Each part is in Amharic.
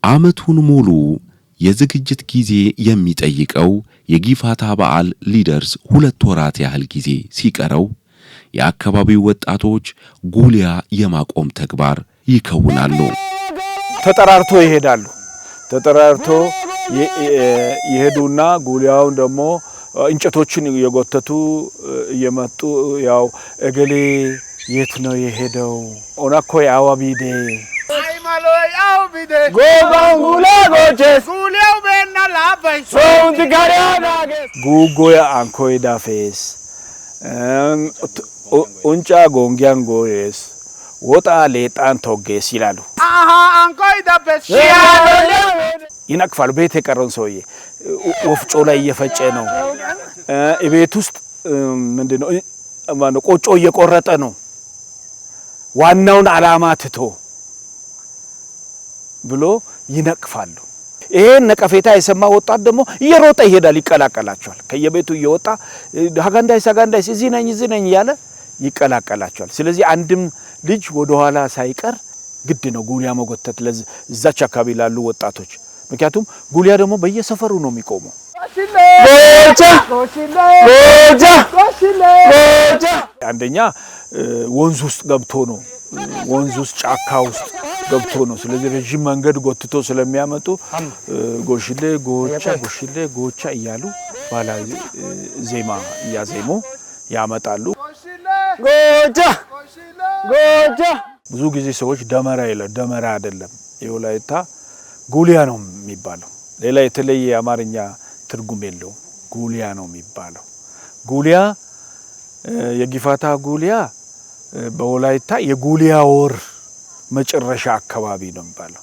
ዓመቱን ሙሉ የዝግጅት ጊዜ የሚጠይቀው የጊፋታ በዓል ሊደርስ 2 ወራት ያህል ጊዜ ሲቀረው የአካባቢው ወጣቶች ጉሊያ የማቆም ተግባር ይከውናሉ። ተጠራርቶ ይሄዳሉ። ተጠራርቶ ይሄዱና ጉሊያውን ደግሞ እንጨቶችን የጎተቱ እየመጡ ያው እገሌ የት ነው የሄደው ኦናኮ ያዋቢዴ አይማሎ ያዋቢዴ ጎባንጉላ ጎቼስ ጉሊያው በእና ላባይ ሶንት ጋሪያናገ ጉጎያ አንኮይ ዳፌስ ኡንጫ ጎንጊያን ጎሬስ ወጣ ሌጣን ቶጌስ ይላሉ። አሃ አንኮይ ዳፌስ ይነቅፋሉ። ቤት የቀረውን ሰውዬ ወፍጮ ላይ እየፈጨ ነው። ቤት ውስጥ ምንድነው ማነው ቆጮ እየቆረጠ ነው። ዋናውን ዓላማ ትቶ ብሎ ይነቅፋሉ። ይሄን ነቀፌታ የሰማ ወጣት ደግሞ እየሮጠ ይሄዳል፣ ይቀላቀላቸዋል። ከየቤቱ እየወጣ ሀጋንዳይስ እዚህ ነኝ ያለ ይቀላቀላቸዋል። ስለዚህ አንድም ልጅ ወደ ኋላ ሳይቀር ግድ ነው ጉሊያ መጎተት ለዛች አካባቢ ላሉ ወጣቶች። ምክንያቱም ጉሊያ ደግሞ በየሰፈሩ ነው የሚቆመው። አንደኛ ወንዝ ውስጥ ገብቶ ነው፣ ወንዝ ውስጥ ጫካ ውስጥ ገብቶ ነው። ስለዚህ ረጅም መንገድ ጎትቶ ስለሚያመጡ ጎሽሌ ጎቻ እያሉ ባህላዊ ዜማ እያዜሙ ያመጣሉ። ጎቻ ብዙ ጊዜ ሰዎች ደመራ ይላሉ። ደመራ አይደለም፣ የወላይታ ጉሊያ ነው የሚባለው። ሌላ የተለየ የአማርኛ ትርጉም የለውም። ጉሊያ ነው የሚባለው። ጉሊያ የጊፋታ ጉሊያ በወላይታ የጉሊያ ወር መጨረሻ አካባቢ ነው የሚባለው።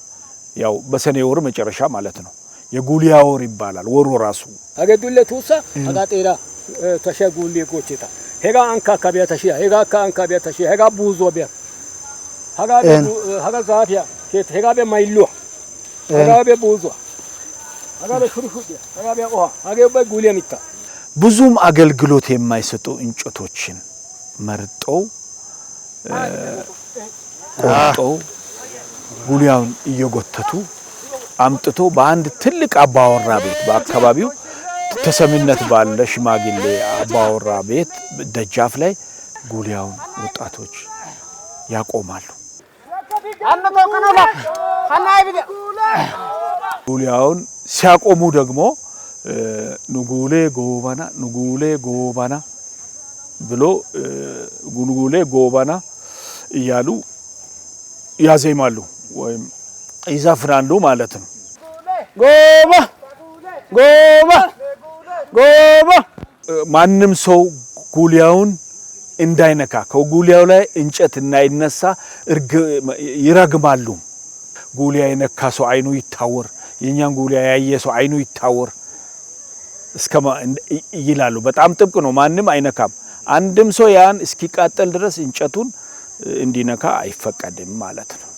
ያው በሰኔ ወር መጨረሻ ማለት ነው። የጉሊያ ወር ይባላል ወሩ ራሱ። አገዱለ ቱሳ አጋጤራ ተሸጉሊ ጎቼታ ሄጋ አንካ ካቢያ ተሺያ ሄጋ አንካ ቢያ ተሺያ ሄጋ ቡዞ ቢያ ሀጋ ዛፊያ ሄጋ ቢያ ማይሉ ሄጋ ቢያ ቡዞ ሄጋ ቢያ ሹሩሹዲያ ሄጋ ቢያ ኦሃ ሄጋ ቢያ ጉሊያ ሚታ ብዙም አገልግሎት የማይሰጡ እንጨቶችን መርጠው ቆርጠው ጉሊያውን እየጎተቱ አምጥቶ በአንድ ትልቅ አባወራ ቤት በአካባቢው ተሰሚነት ባለ ሽማግሌ አባወራ ቤት ደጃፍ ላይ ጉሊያውን ወጣቶች ያቆማሉ። ጉሊያውን ሲያቆሙ ደግሞ ንጉሌ ጎባና ብሎ ጉንጉሌ ጎባና እያሉ ያዜማሉ ወይም ይዘፍናሉ ማለት ነው። ጎባ ማንም ሰው ጉሊያውን እንዳይነካ ከጉሊያው ላይ እንጨት እንዳይነሳ ይረግማሉ። ጉሊያ የነካ ሰው አይኑ ይታወር፣ የኛን ጉሊያ ያየ ሰው አይኑ ይታወር ይላሉ። በጣም ጥብቅ ነው። ማንም አይነካም። አንድም ሰው ያን እስኪቃጠል ድረስ እንጨቱን እንዲነካ አይፈቀድም ማለት ነው።